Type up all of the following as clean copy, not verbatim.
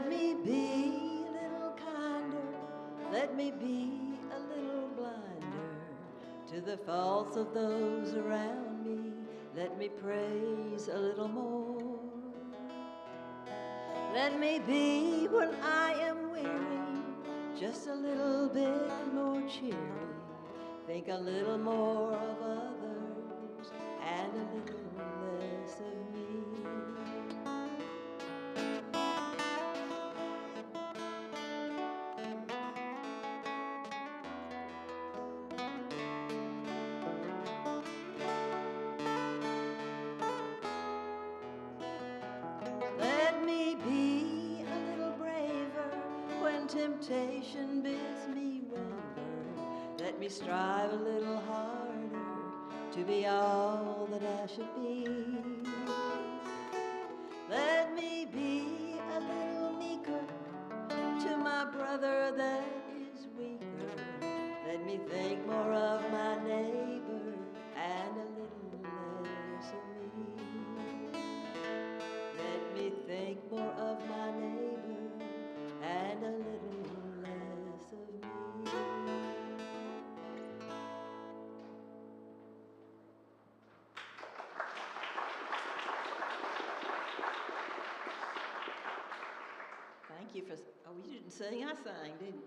Let me be a little kinder, let me be a little blinder to the faults of those around me. Let me praise a little more. Let me be when I am weary, just a little bit more cheery. Think a little more of others and a little less of me. Let me be a little braver when temptation bids me waver. Let me strive a little harder to be all that I should be. Let me be a little meeker to my brother that is weaker. Let me think more of my neighbor and a little less of me. Let me think more of my neighbor and a little less of me. Thank you for, oh, you didn't sing, I sang, didn't you?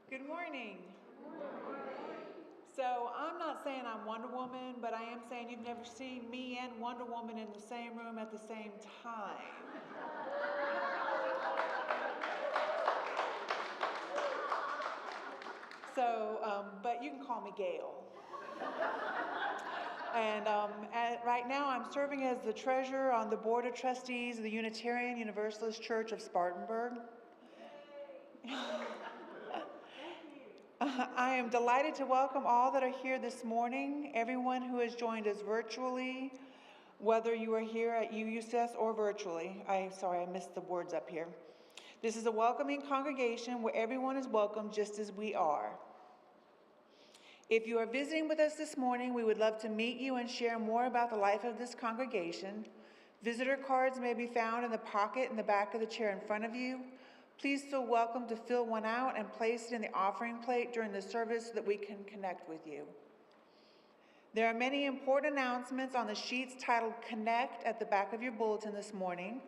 Good morning. So I'm not saying I'm Wonder Woman, but I am saying you've never seen me and Wonder Woman in the same room at the same time. So, but you can call me Gail. And right now I'm serving as the treasurer on the Board of Trustees of the Unitarian Universalist Church of Spartanburg. I am delighted to welcome all that are here this morning, everyone who has joined us virtually, whether you are here at UUCS or virtually. Sorry, I missed the words up here. This is a welcoming congregation where everyone is welcome just as we are. If you are visiting with us this morning, we would love to meet you and share more about the life of this congregation. Visitor cards may be found in the pocket in the back of the chair in front of you. Please feel welcome to fill one out and place it in the offering plate during the service so that we can connect with you. There are many important announcements on the sheets titled Connect at the back of your bulletin this morning.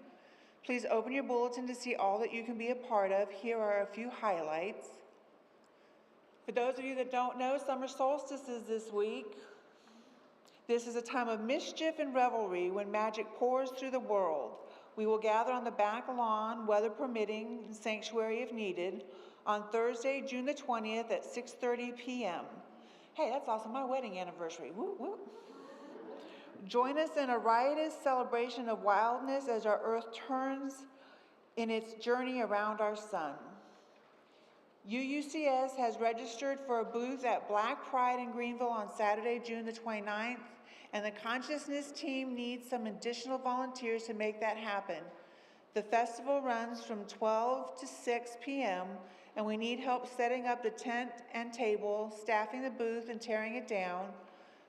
Please open your bulletin to see all that you can be a part of. Here are a few highlights. For those of you that don't know, summer solstice is this week. This is a time of mischief and revelry when magic pours through the world. We will gather on the back lawn, weather permitting, and sanctuary if needed, on Thursday, June the 20th at 6:30 p.m. Hey, that's awesome, my wedding anniversary, woo woo. Join us in a riotous celebration of wildness as our earth turns in its journey around our sun. UUCS has registered for a booth at Black Pride in Greenville on Saturday, June the 29th, and the Consciousness team needs some additional volunteers to make that happen. The festival runs from 12 to 6 p.m., and we need help setting up the tent and table, staffing the booth, and tearing it down.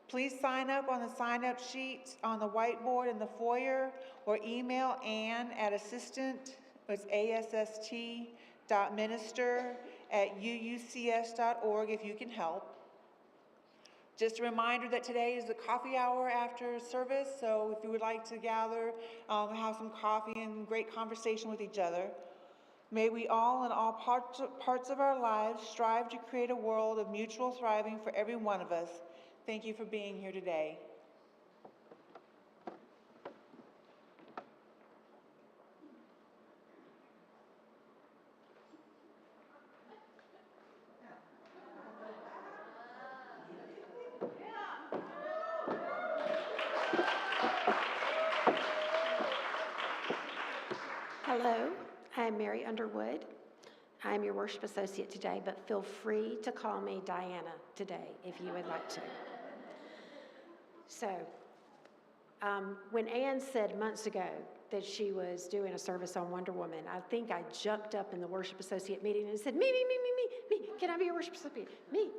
Please sign up on the sign-up sheet on the whiteboard in the foyer, or email Ann at assistant.minister@uucs.org if you can help. Just a reminder that today is the coffee hour after service, so if you would like to gather, have some coffee and great conversation with each other. May we all in all parts of our lives strive to create a world of mutual thriving for every one of us. Thank you for being here today. Hello, I'm Mary Underwood. I'm your worship associate today, but feel free to call me Diana today if you would like to. So, When Ann said months ago that she was doing a service on Wonder Woman, I think I jumped up in the worship associate meeting and said, me, can I be your worship associate? Me.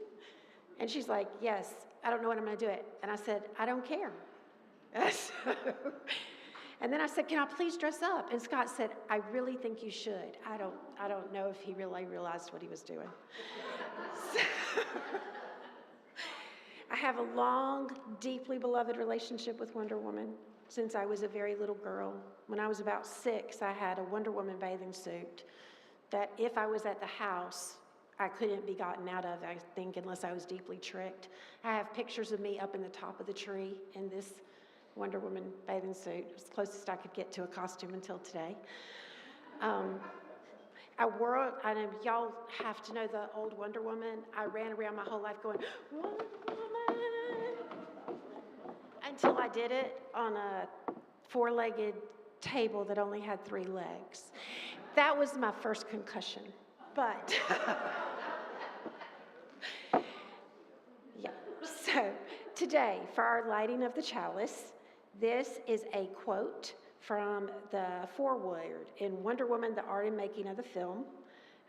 And she's like, yes, I don't know when I'm going to do it. And I said, I don't care. And then I said, can I please dress up? And Scott said, I really think you should. I don't know if he really realized what he was doing. So, I have a long, deeply beloved relationship with Wonder Woman since I was a very little girl. When I was about 6, I had a Wonder Woman bathing suit that if I was at the house, I couldn't be gotten out of, I think, unless I was deeply tricked. I have pictures of me up in the top of the tree in this Wonder Woman bathing suit. It was the closest I could get to a costume until today. I wore, and y'all have to know the old Wonder Woman. I ran around my whole life going, Wonder Woman, until I did it on a 4-legged table that only had 3 legs. That was my first concussion, but yeah. So today, for our lighting of the chalice, this is a quote from the foreword in Wonder Woman, The Art and Making of the Film,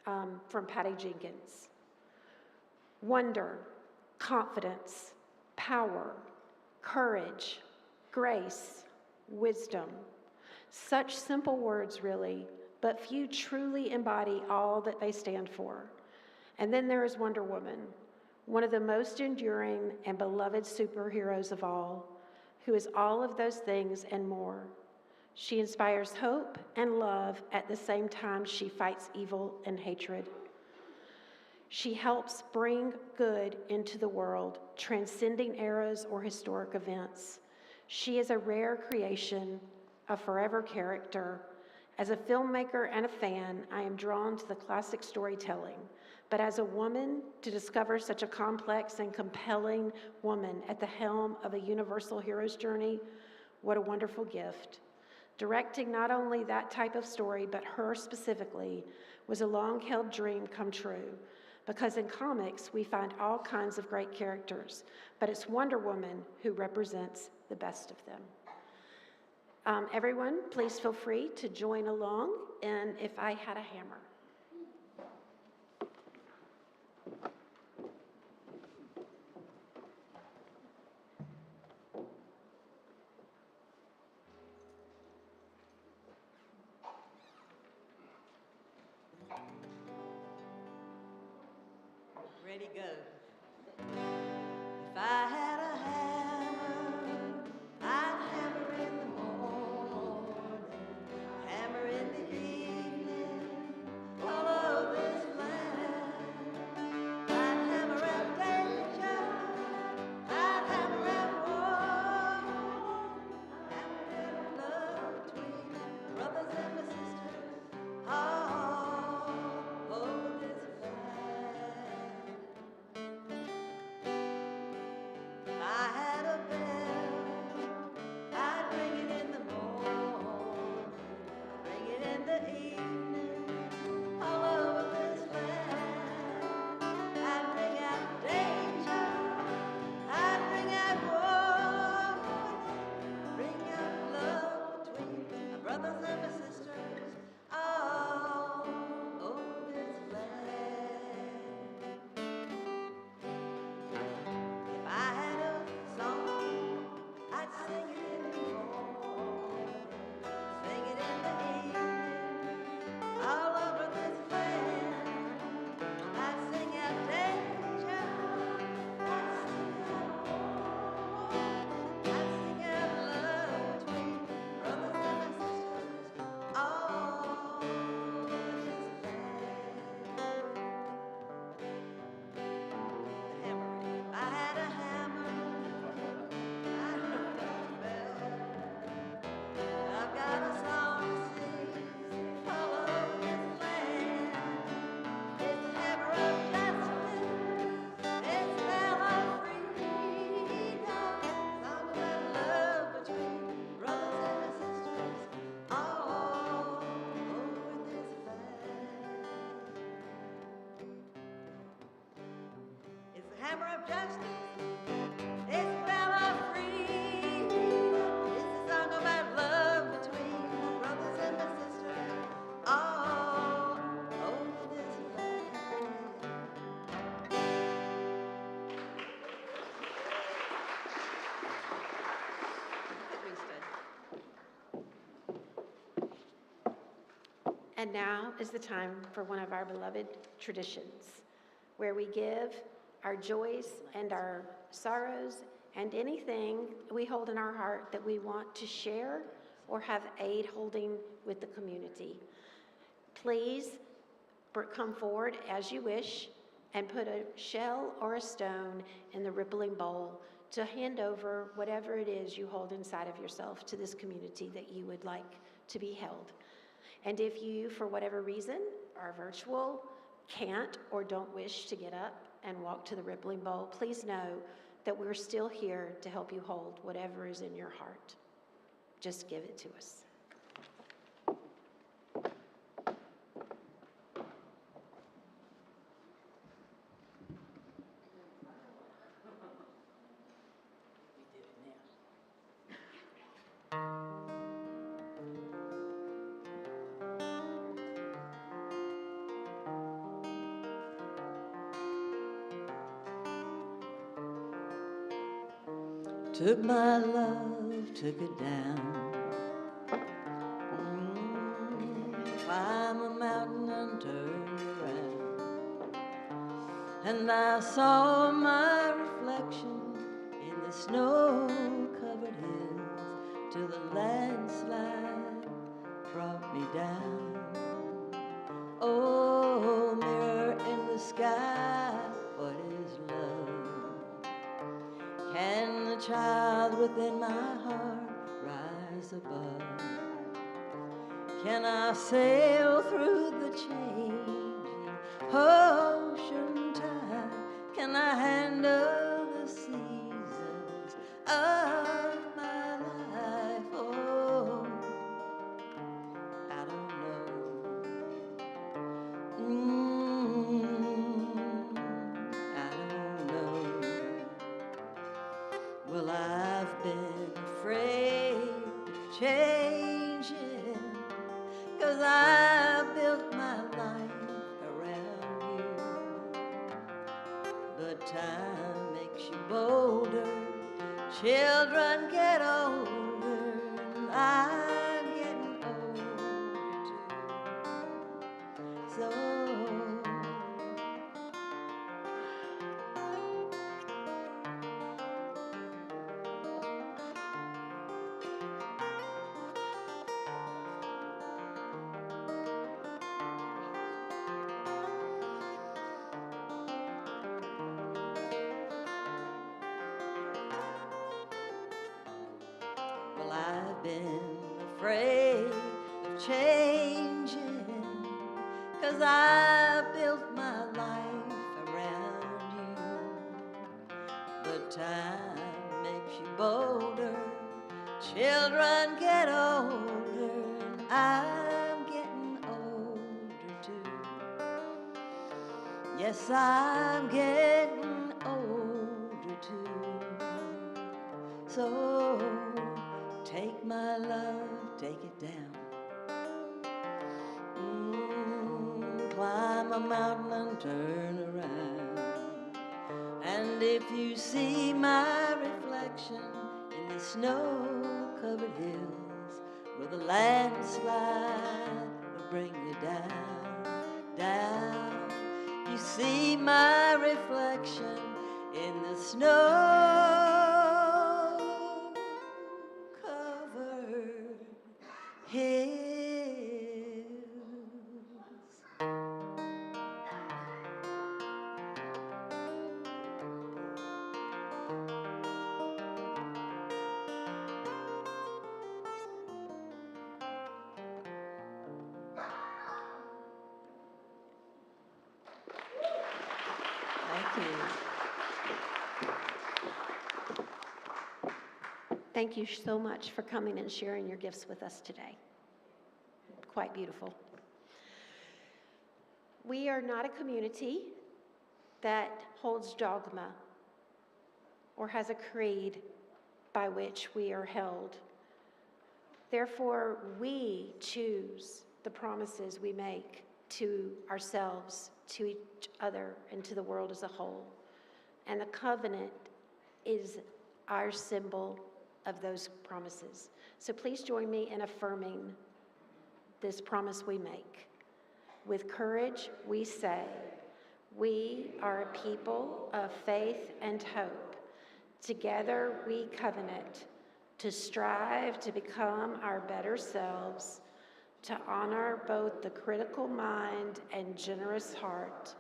from Patty Jenkins. Wonder, confidence, power, courage, grace, wisdom. Such simple words, really, but few truly embody all that they stand for. And then there is Wonder Woman, one of the most enduring and beloved superheroes of all, who is all of those things and more. She inspires hope and love at the same time she fights evil and hatred. She helps bring good into the world, transcending eras or historic events. She is a rare creation, a forever character. As a filmmaker and a fan, I am drawn to the classic storytelling. But as a woman, to discover such a complex and compelling woman at the helm of a universal hero's journey, what a wonderful gift. Directing not only that type of story, but her specifically, was a long-held dream come true. Because in comics, we find all kinds of great characters, but it's Wonder Woman who represents the best of them. Everyone, please feel free to join along, and If I Had a Hammer. Ready, go. If I had a hammer, I'd hammer in the morning, hammer in the evening, all over this land. I'd hammer at danger, I'd hammer at war, hammer at love between brothers and sisters, all over this land. If I had a bell, I'd ring it in the morning, ring it in the evening, all over this land. I'd ring out danger, I'd ring out war, ring out love between my brothers and my sisters, all over this land. If I had a song, I'd sing it in the morning, sing it in the evening, all over this land. I'd sing out danger, I'd sing out war, I'd sing out love between brothers and sisters, all over this land. Hammer. If I had a hammer, I'd knock out the bell. I've got a song to sing all over this land. It's the hammer of justice, it's the bell of freedom, song about love between brothers and sisters, all over this land. It's the hammer of justice, it's the bell of freedom, it's And now is the time for one of our beloved traditions, where we give our joys and our sorrows and anything we hold in our heart that we want to share or have aid holding with the community. Please come forward as you wish and put a shell or a stone in the rippling bowl to hand over whatever it is you hold inside of yourself to this community that you would like to be held. And if you, for whatever reason, are virtual, can't, or don't wish to get up and walk to the rippling bowl, please know that we're still here to help you hold whatever is in your heart. Just give it to us. Took my love, took it down. Climb a mountain and turn around. And I saw my reflection in the snow-covered hills till the landslide brought me down. Oh, mirror in the sky, what is love? Can the child within my heart rise above? Can I sail through the changing ocean tide? Can I handle the seasons of my life? Oh, I don't know. I don't know. Well, I've been afraid of changing, 'cause I built my life around you. But time makes you bolder, children get older, and I'm getting older too. So well, I've been afraid of changing, 'cause I built my life around you. But time makes you bolder, children get older, and I'm getting older too. Yes, I'm getting older too. So take my love, take it down. Climb a mountain and turn around. And if you see my reflection in the snow-covered hills, where the landslide will bring you down, down. You see my reflection in the snow-covered hills. Thank you. Thank you so much for coming and sharing your gifts with us today. Quite beautiful. We are not a community that holds dogma or has a creed by which we are held. Therefore, we choose the promises we make to ourselves, to each other, and to the world as a whole. And the covenant is our symbol of those promises. So please join me in affirming this promise we make. With courage, we say, we are a people of faith and hope. Together we covenant to strive to become our better selves, to honor both the critical mind and generous heart,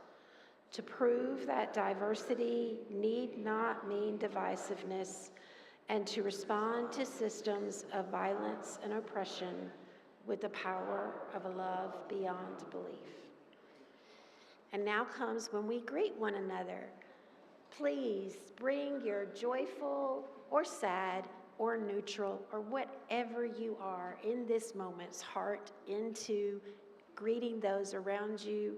to prove that diversity need not mean divisiveness, and to respond to systems of violence and oppression with the power of a love beyond belief. And now comes when we greet one another. Please bring your joyful or sad or neutral or whatever you are in this moment's heart into greeting those around you.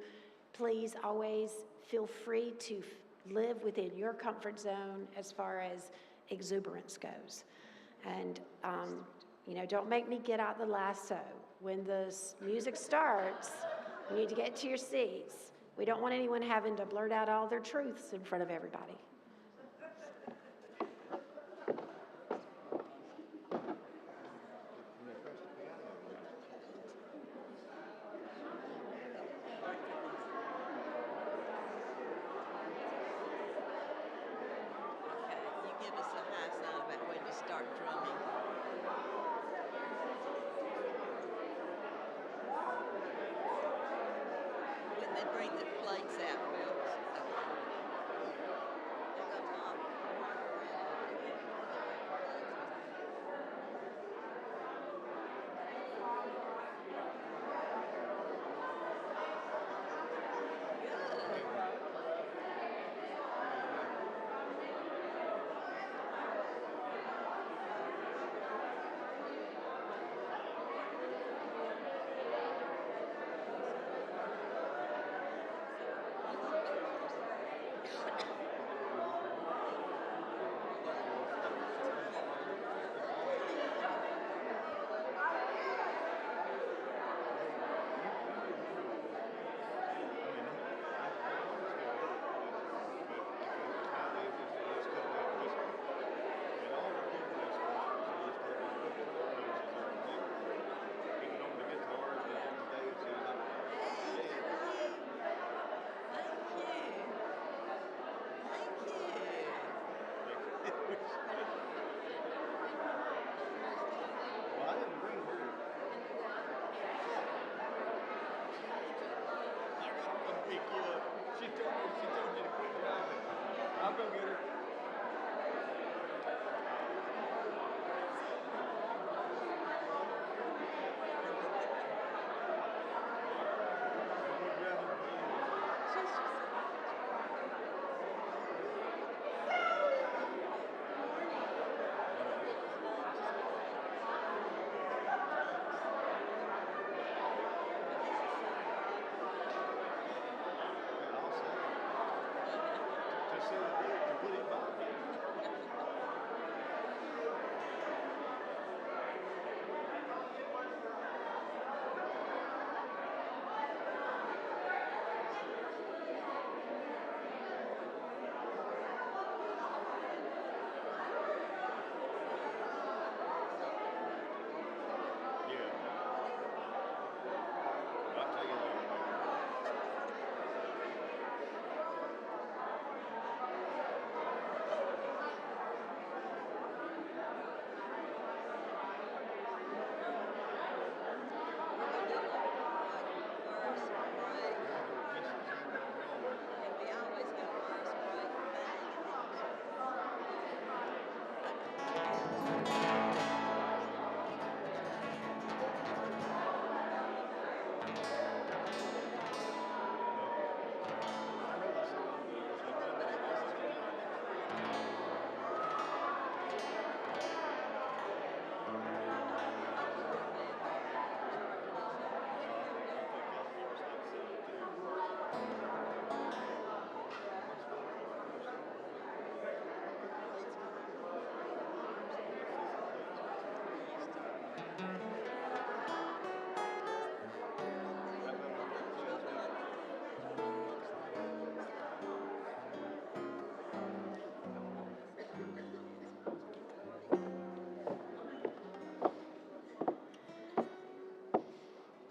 Please always feel free to live within your comfort zone as far as exuberance goes. And, don't make me get out the lasso. When the music starts, you need to get to your seats. We don't want anyone having to blurt out all their truths in front of everybody. You give us a high sign about when to start drumming. When they bring the plates out, we'll.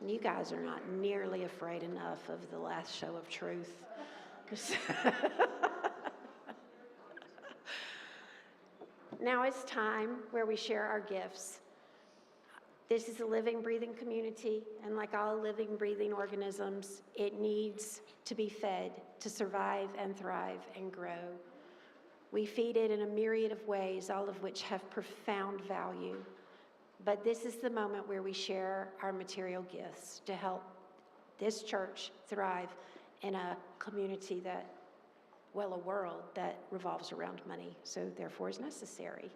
You guys are not nearly afraid enough of the last show of truth. Now it's time where we share our gifts. This is a living, breathing community, and like all living, breathing organisms, it needs to be fed to survive and thrive and grow. We feed it in a myriad of ways, all of which have profound value. But this is the moment where we share our material gifts to help this church thrive in a community that, well, a world that revolves around money, so therefore is necessary.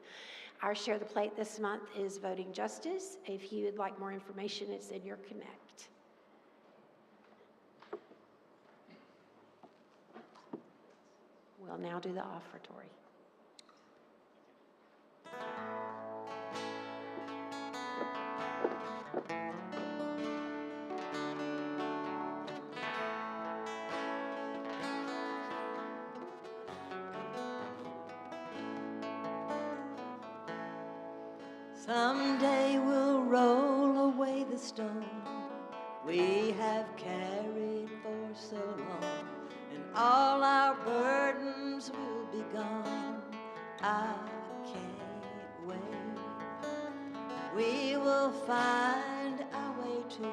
Our Share the Plate this month is Voting Justice. If you would like more information, it's in your Connect. We'll now do the offertory. Someday we'll roll away the stone we have carried for so long, and all our burdens will be gone. I can't wait. We will find our way to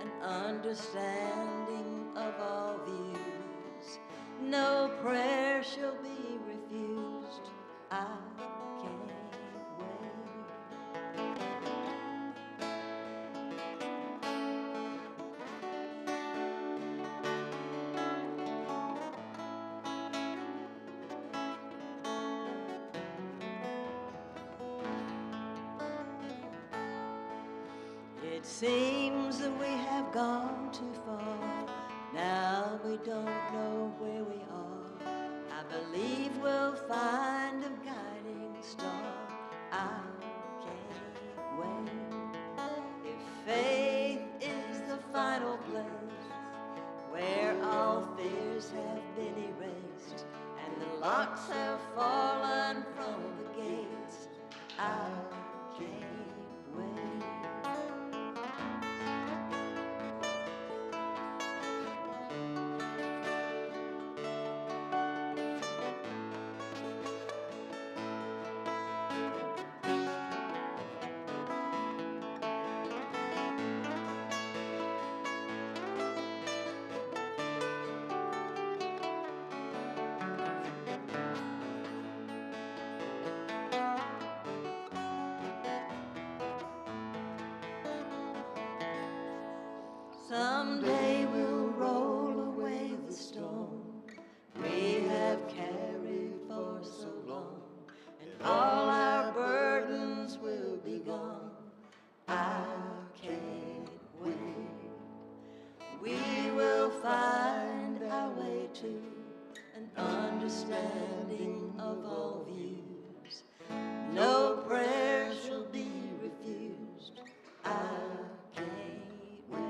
an understanding of all views. No prayer shall be refused. I can't wait. It seems that we have gone too far. Now we don't know where we are. I believe we'll find a guiding star. I can't wait. If faith is the final place where all fears have been erased and the locks have fallen from the gates, I can't wait. Someday we'll roll away the stone we have carried for so long, and all our burdens will be gone. I can't wait. We will find our way to an understanding of all views. No prayer shall be refused. I can't wait.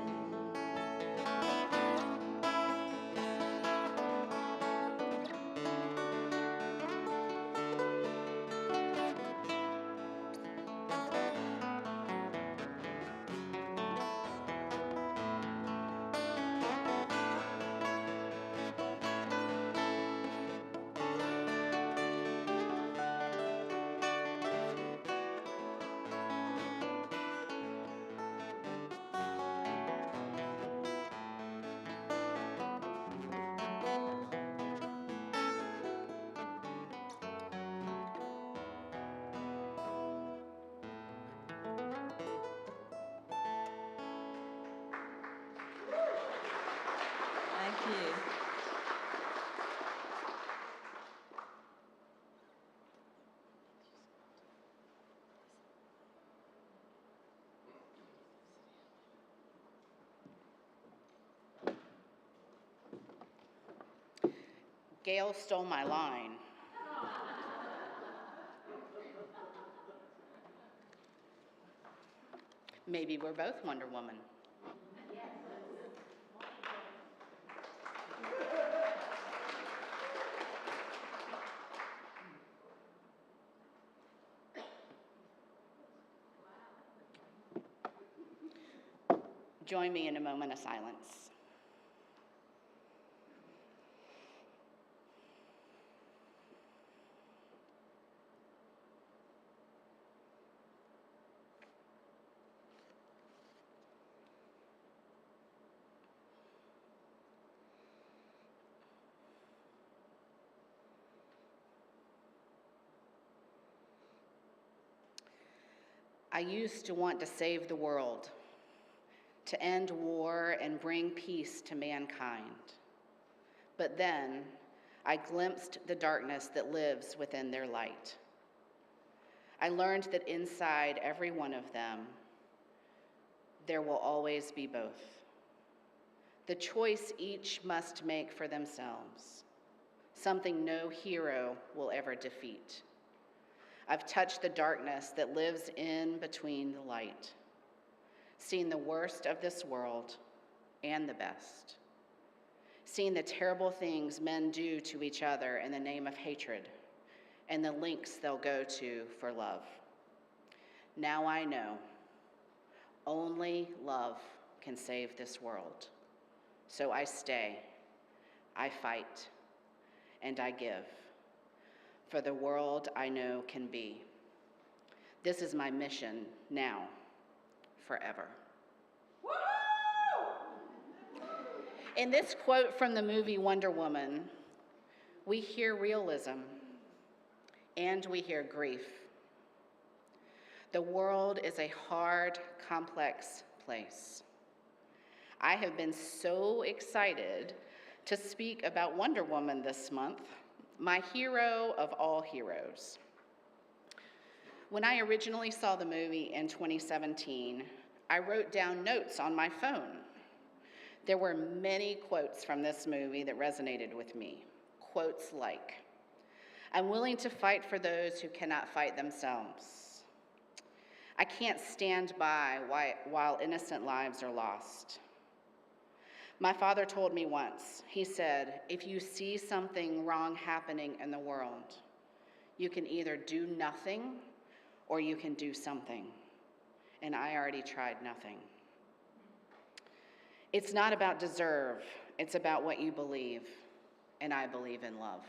Thank you. Gail stole my line. Maybe we're both Wonder Woman. Join me in a moment of silence. I used to want to save the world, to end war and bring peace to mankind. But then I glimpsed the darkness that lives within their light. I learned that inside every one of them, there will always be both. The choice each must make for themselves, something no hero will ever defeat. I've touched the darkness that lives in between the light, seen the worst of this world and the best, seen the terrible things men do to each other in the name of hatred and the lengths they'll go to for love. Now I know only love can save this world. So I stay, I fight, and I give for the world I know can be. This is my mission now, forever. In this quote from the movie Wonder Woman, we hear realism and we hear grief. The world is a hard, complex place. I have been so excited to speak about Wonder Woman this month, my hero of all heroes. When I originally saw the movie in 2017, I wrote down notes on my phone. There were many quotes from this movie that resonated with me. Quotes like, "I'm willing to fight for those who cannot fight themselves. I can't stand by while innocent lives are lost. My father told me once, he said, if you see something wrong happening in the world, you can either do nothing or you can do something. And I already tried nothing. It's not about deserve, it's about what you believe, and I believe in love."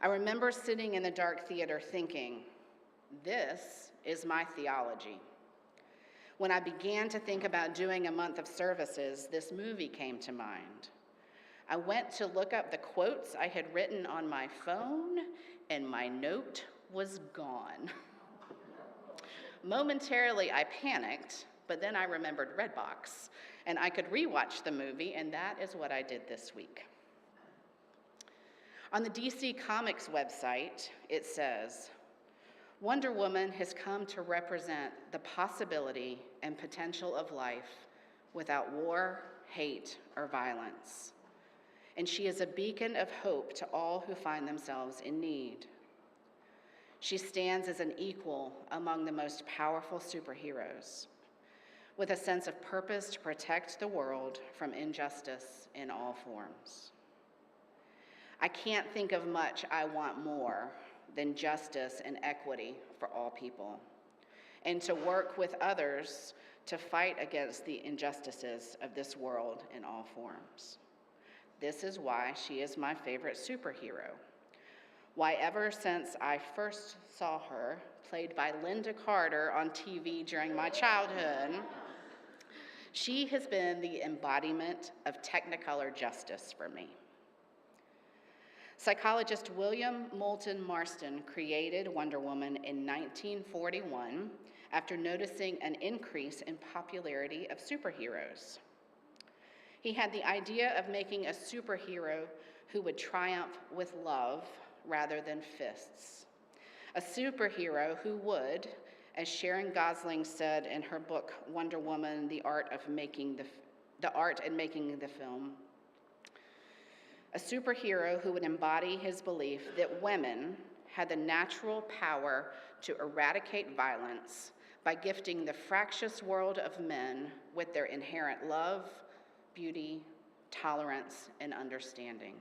I remember sitting in the dark theater thinking, this is my theology. When I began to think about doing a month of services, this movie came to mind. I went to look up the quotes I had written on my phone, and my note was gone. Momentarily, I panicked, but then I remembered Redbox, and I could rewatch the movie, and that is what I did this week. On the DC Comics website, it says, Wonder Woman has come to represent the possibility and potential of life without war, hate, or violence. And she is a beacon of hope to all who find themselves in need. She stands as an equal among the most powerful superheroes, with a sense of purpose to protect the world from injustice in all forms. I can't think of much I want more than justice and equity for all people, and to work with others to fight against the injustices of this world in all forms. This is why she is my favorite superhero. Why ever since I first saw her, played by Linda Carter on TV during my childhood, she has been the embodiment of Technicolor justice for me. Psychologist William Moulton Marston created Wonder Woman in 1941 after noticing an increase in popularity of superheroes. He had the idea of making a superhero who would triumph with love rather than fists. A superhero who would, as Sharon Gosling said in her book Wonder Woman: The Art and Making the Film, a superhero who would embody his belief that women had the natural power to eradicate violence by gifting the fractious world of men with their inherent love, beauty, tolerance, and understanding.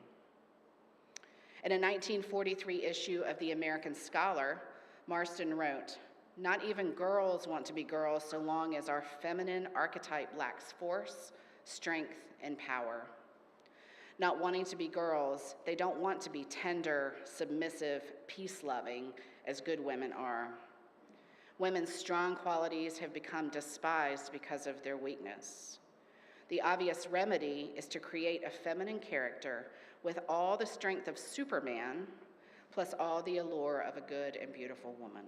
In a 1943 issue of The American Scholar, Marston wrote, Not even girls want to be girls so long as our feminine archetype lacks force, strength, and power. Not wanting to be girls, they don't want to be tender, submissive, peace-loving, as good women are. Women's strong qualities have become despised because of their weakness. The obvious remedy is to create a feminine character with all the strength of Superman, plus all the allure of a good and beautiful woman.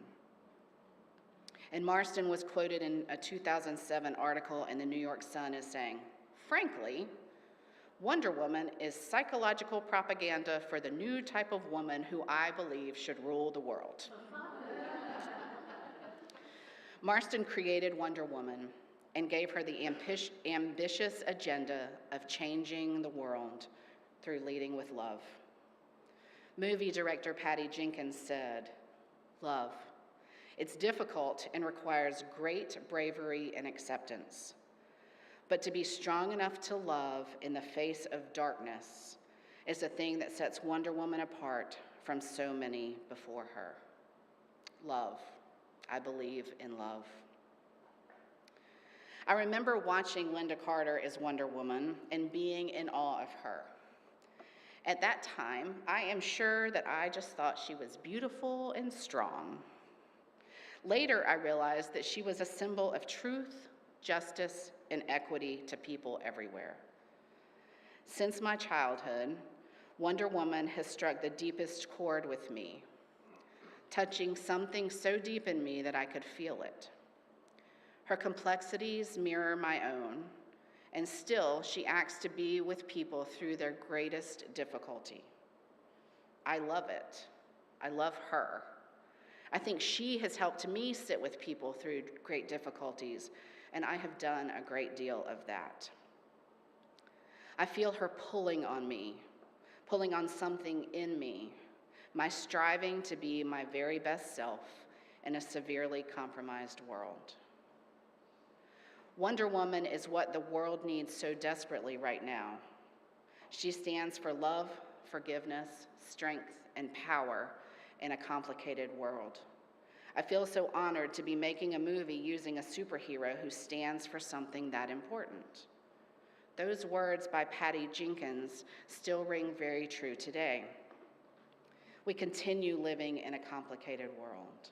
And Marston was quoted in a 2007 article in the New York Sun as saying, "Frankly, Wonder Woman is psychological propaganda for the new type of woman who I believe should rule the world." Marston created Wonder Woman and gave her the ambitious agenda of changing the world through leading with love. Movie director Patty Jenkins said, "Love. It's difficult and requires great bravery and acceptance. But to be strong enough to love in the face of darkness is the thing that sets Wonder Woman apart from so many before her. Love. I believe in love." I remember watching Linda Carter as Wonder Woman and being in awe of her. At that time, I am sure that I just thought she was beautiful and strong. Later, I realized that she was a symbol of truth, justice, and equity to people everywhere. Since my childhood, Wonder Woman has struck the deepest chord with me, touching something so deep in me that I could feel it. Her complexities mirror my own, and still she acts to be with people through their greatest difficulty. I love it. I love her. I think she has helped me sit with people through great difficulties, and I have done a great deal of that. I feel her pulling on me, pulling on something in me, my striving to be my very best self in a severely compromised world. Wonder Woman is what the world needs so desperately right now. She stands for love, forgiveness, strength, and power in a complicated world. I feel so honored to be making a movie using a superhero who stands for something that important. Those words by Patty Jenkins still ring very true today. We continue living in a complicated world.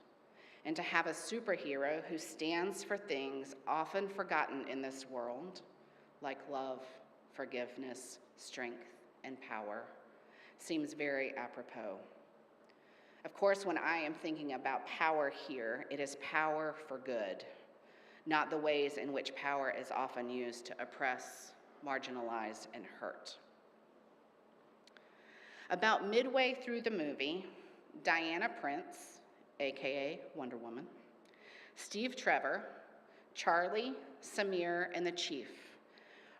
And to have a superhero who stands for things often forgotten in this world, like love, forgiveness, strength, and power, seems very apropos. Of course, when I am thinking about power here, it is power for good, not the ways in which power is often used to oppress, marginalize, and hurt. About midway through the movie, Diana Prince, aka Wonder Woman, Steve Trevor, Charlie, Samir, and the Chief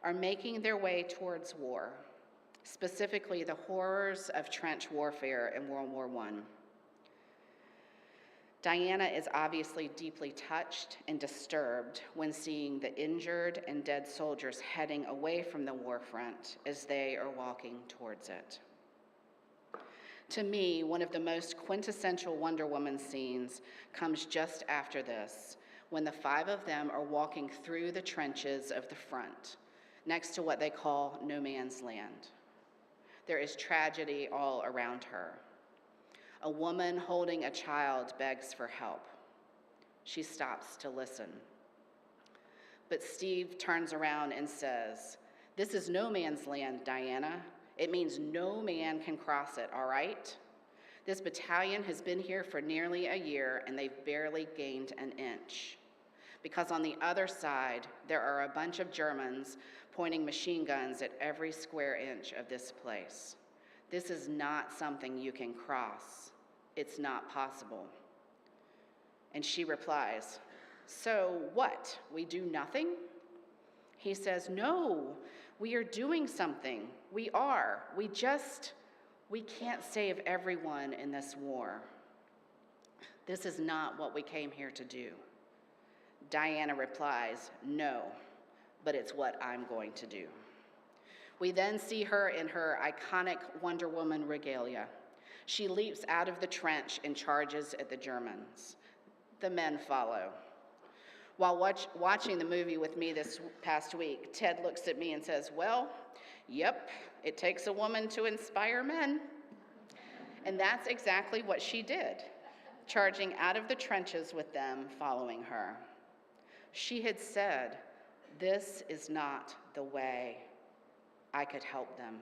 are making their way towards war, specifically the horrors of trench warfare in World War I. Diana is obviously deeply touched and disturbed when seeing the injured and dead soldiers heading away from the war front as they are walking towards it. To me, one of the most quintessential Wonder Woman scenes comes just after this, when the five of them are walking through the trenches of the front, next to what they call no man's land. There is tragedy all around her. A woman holding a child begs for help. She stops to listen. But Steve turns around and says, "This is no man's land, Diana. It means no man can cross it, all right? This battalion has been here for nearly a year, and they've barely gained an inch. Because on the other side, there are a bunch of Germans pointing machine guns at every square inch of this place. This is not something you can cross. It's not possible." And she replies, "So what, we do nothing?" He says, "No, we are doing something. We are. We can't save everyone in this war. This is not what we came here to do." Diana replies, "No, but it's what I'm going to do." We then see her in her iconic Wonder Woman regalia. She leaps out of the trench and charges at the Germans. the men follow. While watching the movie with me this past week, Ted looks at me and says, "Well, yep, it takes a woman to inspire men." And that's exactly what she did, charging out of the trenches with them following her. She had said, "This is not the way I could help them."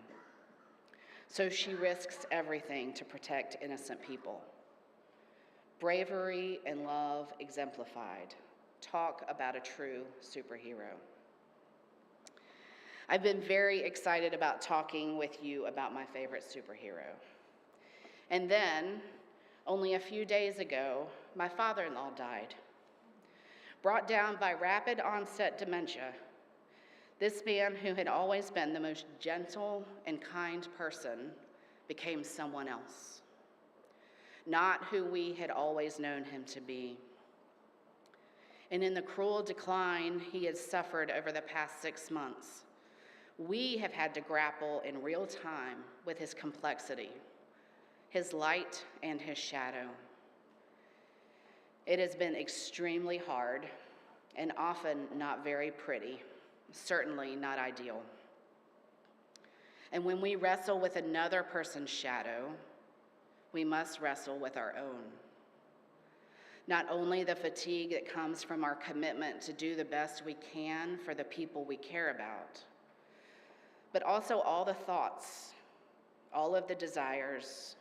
So she risks everything to protect innocent people. Bravery and love exemplified. Talk about a true superhero. I've been very excited about talking with you about my favorite superhero. And then, only a few days ago, my father-in-law died. Brought down by rapid onset dementia, this man who had always been the most gentle and kind person became someone else. Not who we had always known him to be. And in the cruel decline he had suffered over the past 6 months, we have had to grapple in real time with his complexity, his light and his shadow. It has been extremely hard and often not very pretty, certainly not ideal. And when we wrestle with another person's shadow, we must wrestle with our own. Not only the fatigue that comes from our commitment to do the best we can for the people we care about, but also all the thoughts, all of the desires,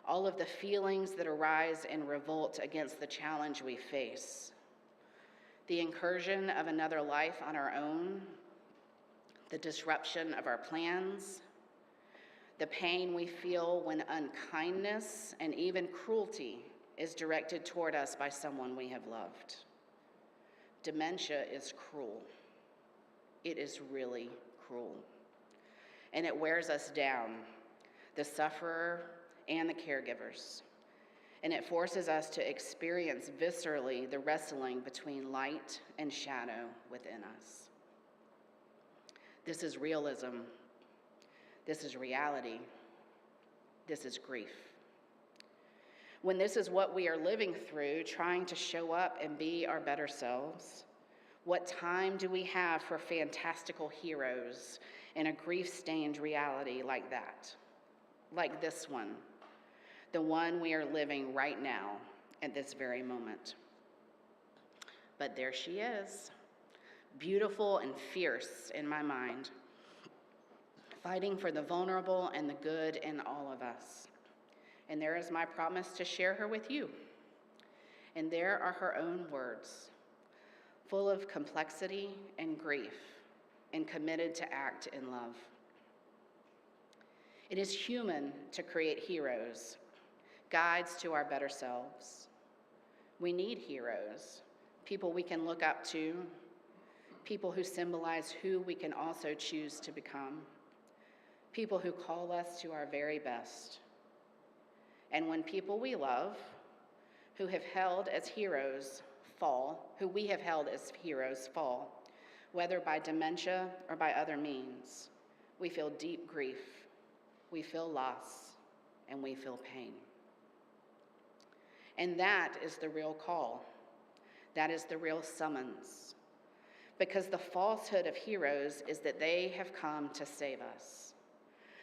all of the feelings that arise in revolt against the challenge we face. The incursion of another life on our own, the disruption of our plans, the pain we feel when unkindness and even cruelty is directed toward us by someone we have loved. Dementia is cruel. It is really cruel. And it wears us down, the sufferer and the caregivers. And it forces us to experience viscerally the wrestling between light and shadow within us. This is realism. This is reality. This is grief. When this is what we are living through, trying to show up and be our better selves, what time do we have for fantastical heroes in a grief-stained reality like that? Like this one, the one we are living right now at this very moment. But there she is, beautiful and fierce in my mind, fighting for the vulnerable and the good in all of us. And there is my promise to share her with you. And there are her own words, full of complexity and grief, and committed to act in love. It is human to create heroes, guides to our better selves. We need heroes, people we can look up to, people who symbolize who we can also choose to become, people who call us to our very best. And when people we love, who have held as heroes fall, who we have held as heroes fall, whether by dementia or by other means, we feel deep grief, we feel loss, and we feel pain. And that is the real call. That is the real summons. Because the falsehood of heroes is that they have come to save us,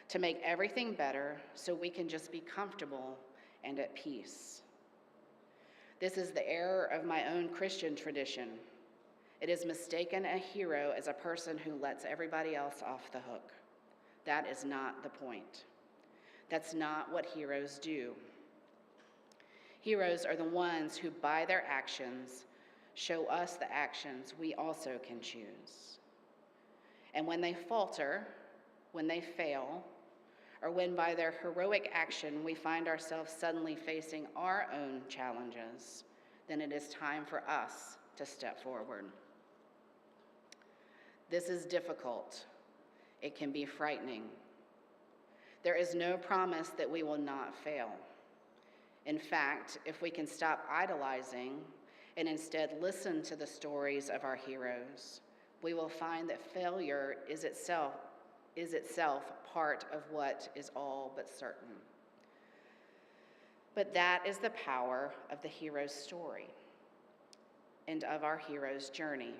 to make everything better so we can just be comfortable and at peace. This is the error of my own Christian tradition. It is mistaken a hero as a person who lets everybody else off the hook. That is not the point. That's not what heroes do. Heroes are the ones who, by their actions, show us the actions we also can choose. And when they falter, when they fail, or when by their heroic action we find ourselves suddenly facing our own challenges, then it is time for us to step forward. This is difficult. It can be frightening. There is no promise that we will not fail. In fact, if we can stop idolizing and instead listen to the stories of our heroes, we will find that failure is itself part of what is all but certain. But that is the power of the hero's story. and of our hero's journey.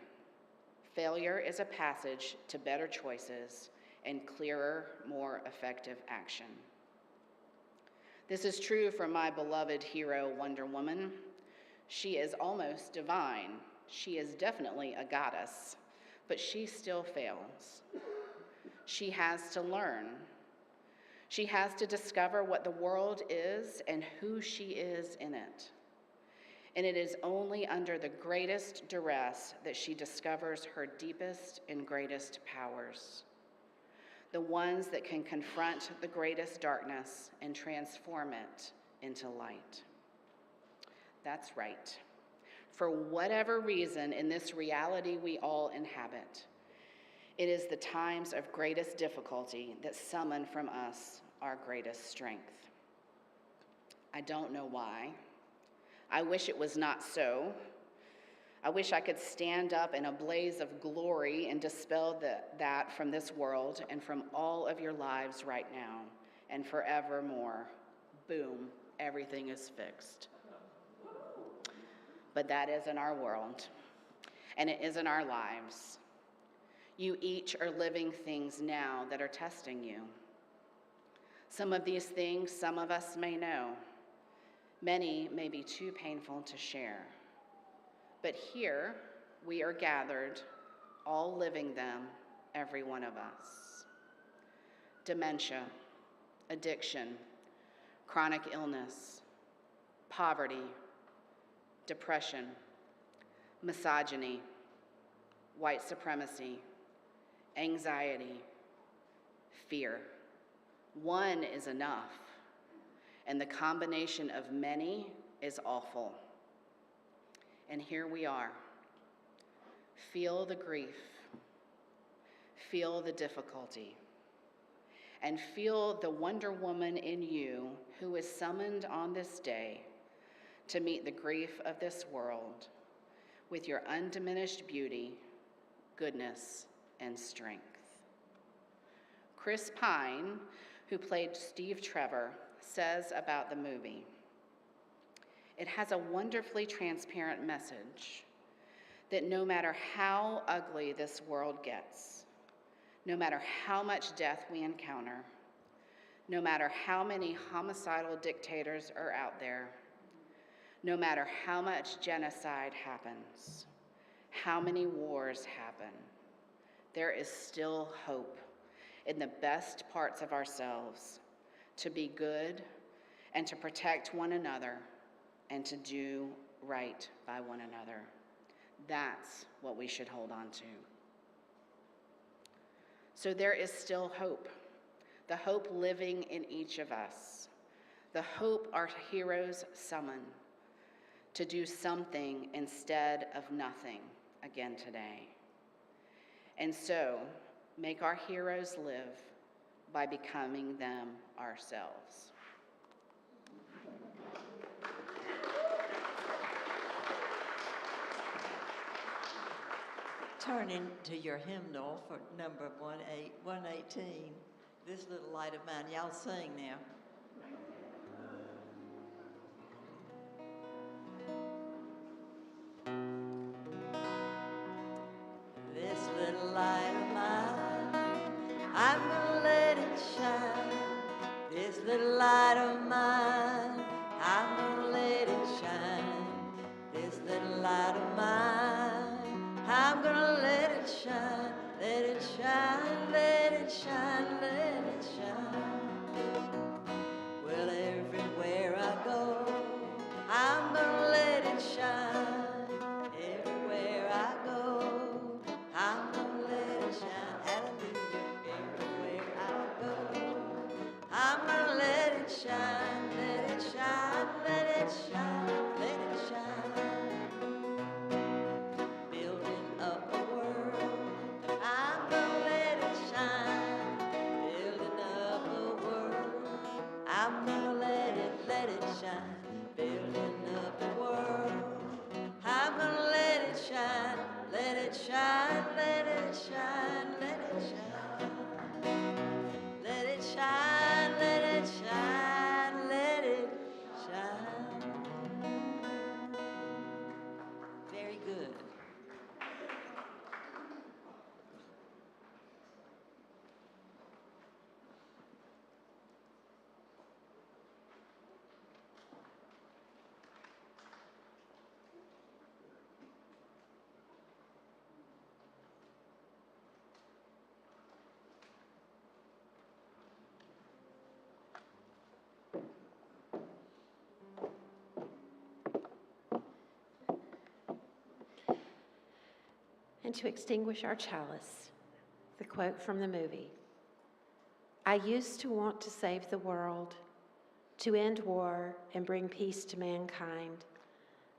Failure is a passage to better choices and clearer, more effective action. This is true for my beloved hero, Wonder Woman. She is almost divine. She is definitely a goddess, but she still fails. She has to learn. She has to discover what the world is and who she is in it. And it is only under the greatest duress that she discovers her deepest and greatest powers, the ones that can confront the greatest darkness and transform it into light. That's right. For whatever reason, in this reality we all inhabit, it is the times of greatest difficulty that summon from us our greatest strength. I don't know why. I wish it was not so. I wish I could stand up in a blaze of glory and dispel that from this world and from all of your lives right now and forevermore. Boom, everything is fixed. But that isn't our world, and it isn't our lives. You each are living things now that are testing you. Some of these things some of us may know. Many may be too painful to share. But here we are gathered, all living them, every one of us. Dementia, addiction, chronic illness, poverty, depression, misogyny, white supremacy, anxiety, fear. One is enough, and the combination of many is awful. And here we are. Feel the grief, feel the difficulty, and feel the Wonder Woman in you who is summoned on this day to meet the grief of this world with your undiminished beauty, goodness, and strength. Chris Pine, who played Steve Trevor, says about the movie, "It has a wonderfully transparent message that no matter how ugly this world gets, no matter how much death we encounter, no matter how many homicidal dictators are out there, no matter how much genocide happens, how many wars happen, there is still hope in the best parts of ourselves to be good and to protect one another and to do right by one another. That's what we should hold on to." So there is still hope, the hope living in each of us, the hope our heroes summon to do something instead of nothing again today. And so, make our heroes live by becoming them ourselves. Turning to your hymnal for number 118, This Little Light of Mine. Y'all sing now. This little light of mine, I'm gonna let it shine. This little light of mine, I'm gonna let it shine. This little light of mine, I'm gonna let it shine. Let it shine, let it shine, let it shine. Well, everywhere I go, I'm gonna let it shine. Everywhere I go, I'm gonna let it shine. Hallelujah. Everywhere I go, I'm gonna let it shine. Let it shine, let it shine, let it shine. Building up a world, I'm gonna let it shine. Building up a world, I'm gonna let it shine. Building up the world, I'm gonna let it shine. Let it shine, let it shine, let it shine. Let it shine, let it shine, let it shine. Very good. and to extinguish our chalice. The quote from the movie. I used to want to save the world, to end war and bring peace to mankind.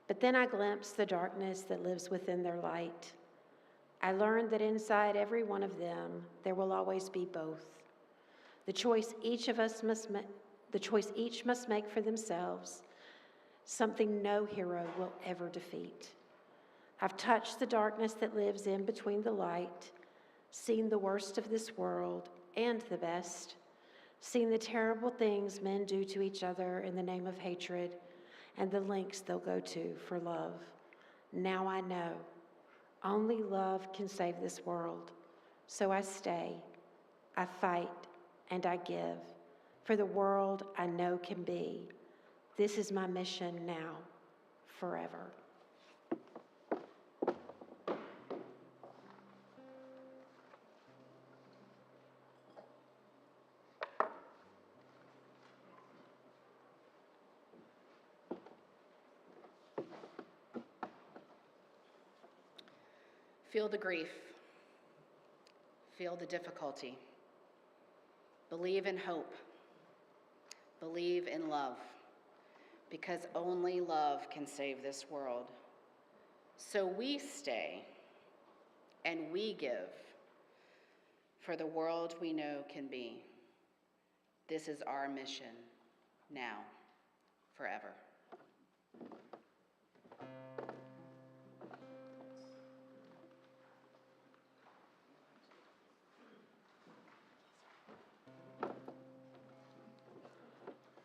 But then I glimpsed the darkness that lives within their light. I learned that inside every one of them, there will always be both. The choice each must make for themselves, something no hero will ever defeat. I've touched the darkness that lives in between the light, seen the worst of this world and the best, seen the terrible things men do to each other in the name of hatred, and the lengths they'll go to for love. Now I know only love can save this world. So I stay, I fight, and I give for the world I know can be. This is my mission now, forever. Feel the grief. Feel the difficulty. Believe in hope. Believe in love, because only love can save this world. So we stay and we give for the world we know can be. This is our mission now, forever.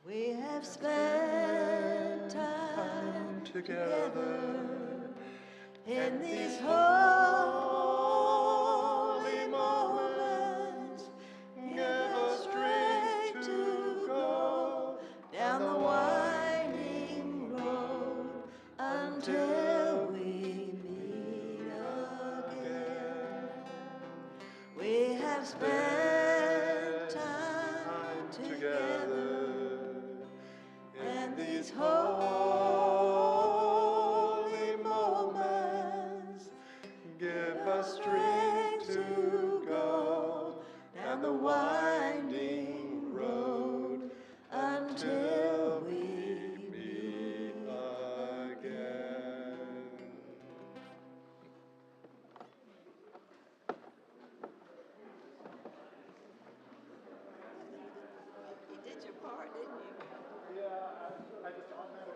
We have spent time together in these holy moments. Give us strength to go down the winding road until we meet again. We have spent time together in these holy moments. Give us strength to go down the winding road until we meet again. You did your part, didn't you? Yeah, I just automatically